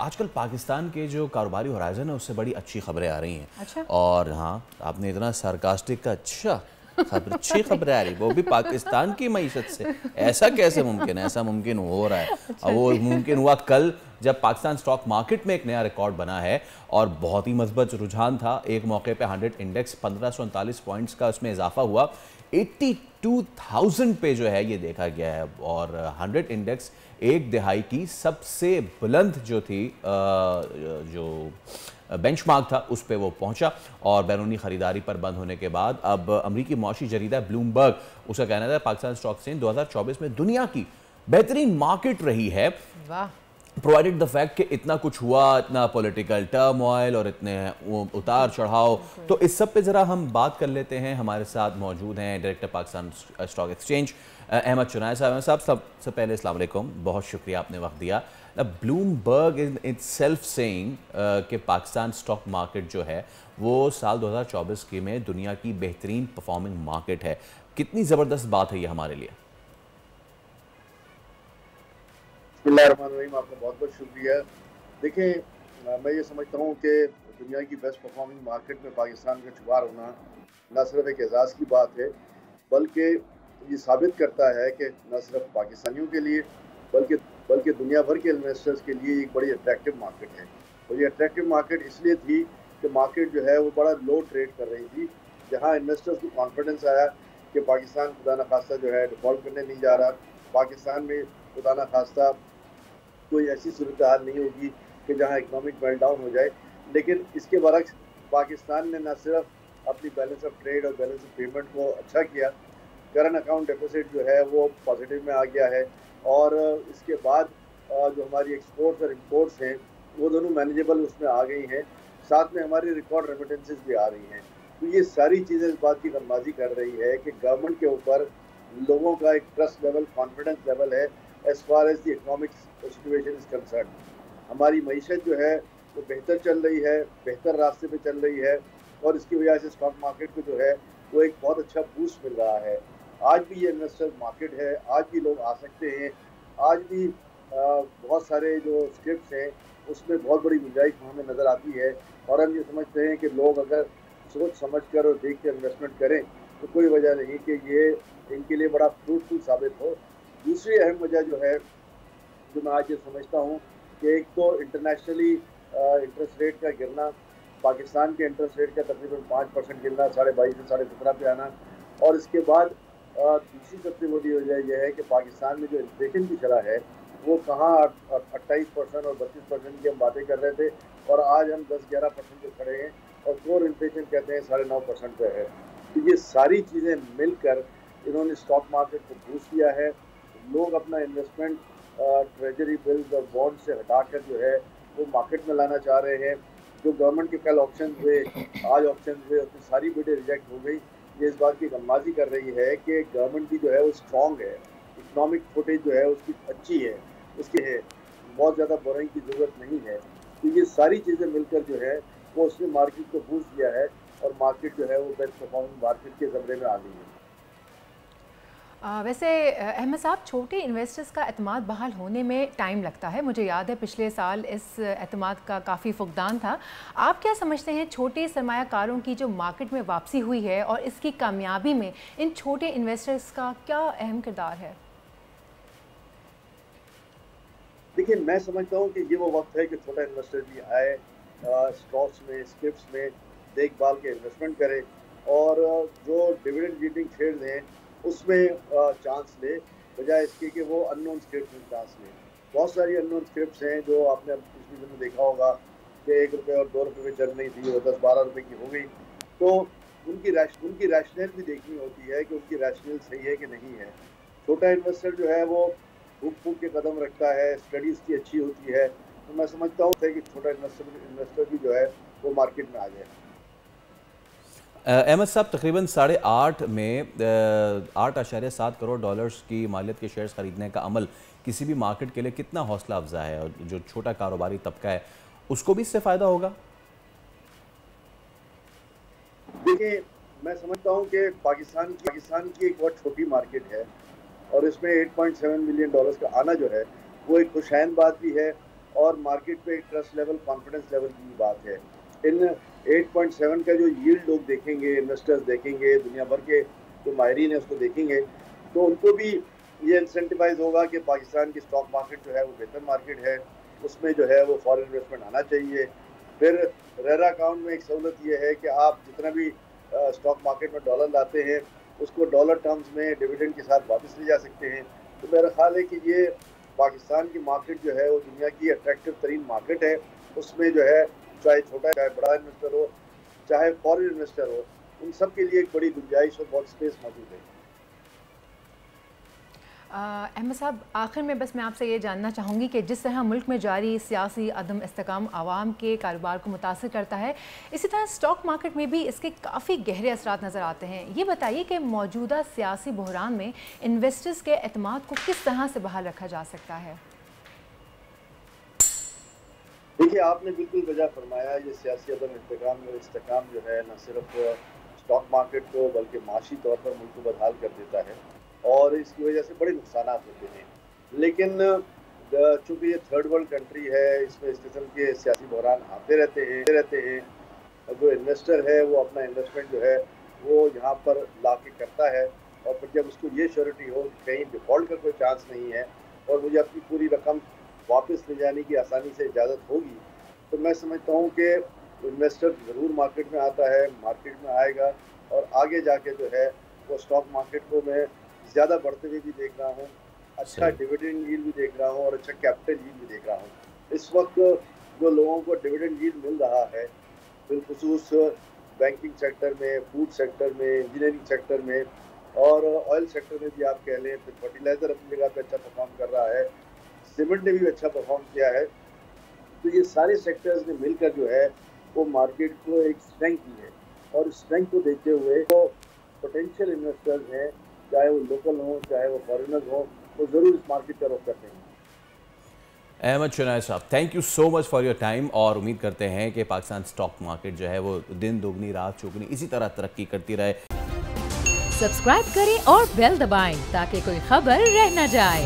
آج کل پاکستان کے جو کاروباری ہورائزن ہے اس سے بڑی اچھی خبریں آ رہی ہیں. اچھا اور ہاں آپ نے اتنا سارکاسٹک کا اچھی خبریں آ رہی وہ بھی پاکستان کی معیشت سے. ایسا کیسے ممکن ہے؟ ایسا ممکن ہو رہا ہے. اب وہ ممکن ہوا کل جب پاکستان سٹاک مارکیٹ میں ایک نیا ریکارڈ بنا ہے اور بہت ہی مثبت رجحان تھا. ایک موقع پہ 100 انڈیکس 1539 پوائنٹس کا اس میں اضافہ ہوا. 82,000 پہ جو ہے یہ دیکھا گیا ہے اور 100 انڈیکس ایک دہائی کی سب سے بلند جو تھی جو بینچ مارک تھا اس پہ وہ پہنچا. اور بیرونی خریداری پر بند ہونے کے بعد اب امریکی معاشی جریدہ بلومبرگ اس کا کہنا تھا پاکستان سٹاک ایکسچینج 2024 میں دنیا کی بہترین مارکیٹ رہی ہے. واہ پرووائڈڈ دا فیکٹ کہ اتنا کچھ ہوا، اتنا پولیٹیکل ٹرموائل اور اتنے اتار چڑھاؤ. تو اس سب پہ ذرا ہم بات کر لیتے ہیں. ہمارے ساتھ موجود ہیں director Pakistan stock exchange Ahmed Chinoy صاحب. سب سے پہلے السلام علیکم، بہت شکریہ آپ نے وقت دیا. Bloomberg is itself saying کہ پاکستان سٹاک مارکیٹ جو ہے وہ سال 2024 کی میں دنیا کی بہترین پرفارمنگ مارکیٹ ہے. کتنی زبردست بات ہے یہ ہمارے لیے؟ بسم اللہ الرحمن الرحیم. آپ کا بہت بہت شکریہ. دیکھیں میں یہ سمجھتا ہوں کہ دنیا کی بیسٹ پرفارمنگ مارکیٹ میں پاکستان کا شمار ہونا نہ صرف ایک اعزاز کی بات ہے بلکہ یہ ثابت کرتا ہے کہ نہ صرف پاکستانیوں کے لیے بلکہ دنیا بھر کے انویسٹرز کے لیے ایک بڑی اٹریکٹیو مارکیٹ ہے. اور یہ اٹریکٹیو مارکیٹ اس لیے تھی کہ مارکیٹ جو ہے وہ بڑا لو ٹریڈ کر رہی تھی، جہاں انویسٹرز کو کانفیڈنس آیا کہ پاکستان خدا نخواستہ جو ہے ڈیفالٹ کرنے نہیں جا رہا. پاکستان میں خدا نخواستہ کوئی ایسی صورتحال نہیں ہوگی کہ جہاں اکنامک میلٹ ڈاؤن ہو جائے. لیکن اس کے برعکس پاکستان نے نہ صرف اپنی بیلنس آف ٹریڈ اور بیلنس آف پیمنٹ کو اچھا کیا، کرنٹ اکاؤنٹ ڈیفیسٹ جو ہے وہ پازیٹیو میں آ گیا ہے. اور اس کے بعد جو ہماری ایکسپورٹس اور امپورٹس ہیں وہ دونوں مینیجیبل اس میں آ گئی ہیں. ساتھ میں ہماری ریکارڈ ریمیٹنسز بھی آ رہی ہیں. تو یہ ساری چیزیں اس بات کی غمازی کر رہی ہے کہ گورنمنٹ کے اوپر لوگوں کا ایک ٹرسٹ لیول، کانفیڈنس لیول ہے as far as the economic situation is concern. ہماری معیشت جو ہے وہ بہتر چل رہی ہے، بہتر راستے پہ چل رہی ہے اور اس کی وجہ سے اسٹاک مارکیٹ کو جو ہے وہ ایک بہت اچھا بوسٹ مل رہا ہے. آج بھی یہ انویسٹر مارکیٹ ہے، آج بھی لوگ آ سکتے ہیں. آج بھی بہت سارے جو اسکرپٹس ہیں اس میں بہت بڑی گنجائش ہمیں نظر آتی ہے. اور ہم یہ سمجھتے ہیں کہ لوگ اگر سوچ سمجھ کر اور دیکھ کے انویسٹمنٹ کریں تو کوئی وجہ نہیں کہ یہ ان کے لیے بڑا فروٹفل ثابت ہو. دوسری اہم وجہ جو ہے جو میں آج یہ سمجھتا ہوں کہ ایک تو انٹرنیشنلی انٹرسٹ ریٹ کا گرنا، پاکستان کے انٹرسٹ ریٹ کا تقریباً 5% گرنا، 22.5 سے 17.5 پہ آنا. اور اس کے بعد دوسری سب سے بڑی وجہ یہ ہے کہ پاکستان میں جو انفلیشن کی شرح ہے وہ کہاں 28% اور 32% کی ہم باتیں کر رہے تھے اور آج ہم 10-11% پہ کھڑے ہیں اور کور انفلیشن کہتے ہیں 9.5% پہ ہے. تو یہ ساری چیزیں مل کر انہوں نے اسٹاک مارکیٹ کو بوسٹ کیا ہے. لوگ اپنا انویسٹمنٹ ٹریجری بلز اور بانڈ سے ہٹا کر جو ہے وہ مارکیٹ میں لانا چاہ رہے ہیں. جو گورنمنٹ کے کل آپشن ہوئے، آج آپشن ہوئے، اس میں ساری بڈیں ریجیکٹ ہو گئی. یہ اس بات کی غمازی کر رہی ہے کہ گورنمنٹ کی جو ہے وہ اسٹرانگ ہے، اکنامک فوٹیج جو ہے اس کی اچھی ہے، اس کی ہے، بہت زیادہ بورنگ کی ضرورت نہیں ہے. تو یہ ساری چیزیں مل کر جو ہے وہ اس نے مارکیٹ کو بوسٹ کیا ہے اور مارکیٹ جو ہے وہ بیسٹ پرفارمنگ مارکیٹ کے زمرے میں آ گئی ہے. ویسے احمد صاحب، چھوٹے انویسٹرز کا اعتماد بحال ہونے میں ٹائم لگتا ہے. مجھے یاد ہے پچھلے سال اس اعتماد کا کافی فقدان تھا. آپ کیا سمجھتے ہیں چھوٹے سرمایہ کاروں کی جو مارکیٹ میں واپسی ہوئی ہے اور اس کی کامیابی میں ان چھوٹے انویسٹرز کا کیا اہم کردار ہے؟ دیکھیے میں سمجھتا ہوں کہ یہ وہ وقت ہے کہ چھوٹا انویسٹر بھی آئے، اسٹاکس میں، اسکرپٹس میں دیکھ بھال کے انویسٹمنٹ کرے اور جو ڈیویڈنڈ ییلڈنگ شیئرز ہیں اس میں چانس لے، بجائے اس کے کہ وہ ان نون اسکرپٹس میں چانس لے. بہت ساری ان نون اسکرپٹس ہیں جو آپ نے پچھلے دنوں دیکھا ہوگا کہ 1 روپے اور 2 روپے میں چل رہی تھی اور 10-12 روپے کی ہو گئی. تو ان کی ریشنل بھی دیکھنی ہوتی ہے کہ ان کی ریشنل صحیح ہے کہ نہیں ہے. چھوٹا انویسٹر جو ہے وہ پھوک کے قدم رکھتا ہے، اسٹڈیز کی اچھی ہوتی ہے. تو میں سمجھتا ہوں کہ چھوٹا انویسٹر بھی جو ہے وہ مارکیٹ میں آ جائے. احمد صاحب، تقریباً 8.5 میں 8.7 کروڑ ڈالرز کی مالیت کے شیئرز خریدنے کا عمل کسی بھی مارکیٹ کے لیے کتنا حوصلہ افزا ہے، اور جو چھوٹا کاروباری طبقہ ہے اس کو بھی اس سے فائدہ ہوگا؟ دیکھیں میں سمجھتا ہوں کہ پاکستان کی ایک بہت چھوٹی مارکیٹ ہے اور اس میں $8.7 ملین کا آنا جو ہے وہ ایک خوشائن بات بھی ہے اور مارکیٹ پہ ٹرسٹ لیول کانفیڈنس لیول کی بھی بات ہے. ان 8.7 کا جو ییلڈ لوگ دیکھیں گے, انویسٹرز دیکھیں گے, دنیا بھر کے جو ماہرین ہیں اس کو دیکھیں گے, تو ان کو بھی یہ انسینٹیوائز ہوگا کہ پاکستان کی اسٹاک مارکیٹ جو ہے وہ بہتر مارکیٹ ہے, اس میں جو ہے وہ فارن انویسٹمنٹ آنا چاہیے. پھر ریرا اکاؤنٹ میں ایک سہولت یہ ہے کہ آپ جتنا بھی اسٹاک مارکیٹ میں ڈالر لاتے ہیں اس کو ڈالر ٹرمز میں ڈیویڈنڈ کے ساتھ واپس لے جا سکتے ہیں. تو میرا خیال ہے کہ یہ پاکستان کی مارکیٹ جو ہے وہ دنیا کی اٹریکٹیو ترین مارکیٹ ہے. اس میں جو ہے چاہے چھوٹا چاہے بڑا انویسٹر ہو, چاہے فارن انویسٹر ہو, ان سب کے لیے ایک بڑی گنجائش اور بہت اسپیس موجود ہے. احمد صاحب, آخر میں بس میں آپ سے یہ جاننا چاہوں گی کہ جس طرح ملک میں جاری سیاسی عدم استحکام عوام کے کاروبار کو متاثر کرتا ہے, اسی طرح اسٹاک مارکیٹ میں بھی اس کے کافی گہرے اثرات نظر آتے ہیں. یہ بتائیے کہ موجودہ سیاسی بحران میں انویسٹرز کے اعتماد کو کس طرح سے بحال رکھا جا سکتا ہے؟ دیکھیے, آپ نے بالکل وجہ فرمایا. یہ سیاسی عدم استحکام جو ہے نہ صرف اسٹاک مارکیٹ کو بلکہ معاشی طور پر ملک کو بدحال کر دیتا ہے اور اس کی وجہ سے بڑے نقصانات ہوتے ہیں. لیکن چونکہ یہ تھرڈ ورلڈ کنٹری ہے, اس میں اس قسم کے سیاسی بحران آتے رہتے ہیں. جو انویسٹر ہے وہ اپنا انویسٹمنٹ جو ہے وہ یہاں پر لا کے کرتا ہے, اور پھر جب اس کو یہ شیورٹی ہو کہ کہیں ڈیفالٹ کا کوئی چانس نہیں ہے اور مجھے اپنی پوری رقم واپس لے جانے کی آسانی سے اجازت ہوگی, تو میں سمجھتا ہوں کہ انویسٹر ضرور مارکیٹ میں آتا ہے, مارکیٹ میں آئے گا, اور آگے جا کے جو ہے وہ اسٹاک مارکیٹ کو میں زیادہ بڑھتے ہوئے بھی دیکھ رہا ہوں, اچھا ڈیویڈنڈ ییلڈ بھی دیکھ رہا ہوں اور اچھا کیپٹل ییلڈ بھی دیکھ رہا ہوں. اس وقت جو لوگوں کو ڈیویڈنڈ ییلڈ مل رہا ہے بالخصوص بینکنگ سیکٹر میں, فوڈ سیکٹر میں, انجینئرنگ سیکٹر میں اور آئل سیکٹر میں بھی آپ کہہ لیں, پھر فرٹیلائزر اپنی جگہ پہ اچھا پرفارم کر رہا ہے, سیمنٹ نے بھی اچھا پرفارم کیا ہے. تو یہ سارے سیکٹرز نے مل کر جو ہے وہ مارکیٹ کو ایک اسٹرینتھ دی ہے, اور اس اسٹرینتھ کو دیکھتے ہوئے جو پوٹینشیل انویسٹرز ہیں, چاہے وہ لوکل ہوں چاہے وہ فارنرز ہوں, وہ ضرور اس مارکیٹ کا رخ کرتے ہیں. احمد شنائے صاحب, thank you so much for your time, اور امید کرتے ہیں کہ پاکستان اسٹاک مارکیٹ جو ہے وہ دن دوگنی رات چوگنی اسی طرح ترقی کرتی رہے. سبسکرائب کریں اور بیل دبائیں تاکہ کوئی خبر رہ نہ جائے.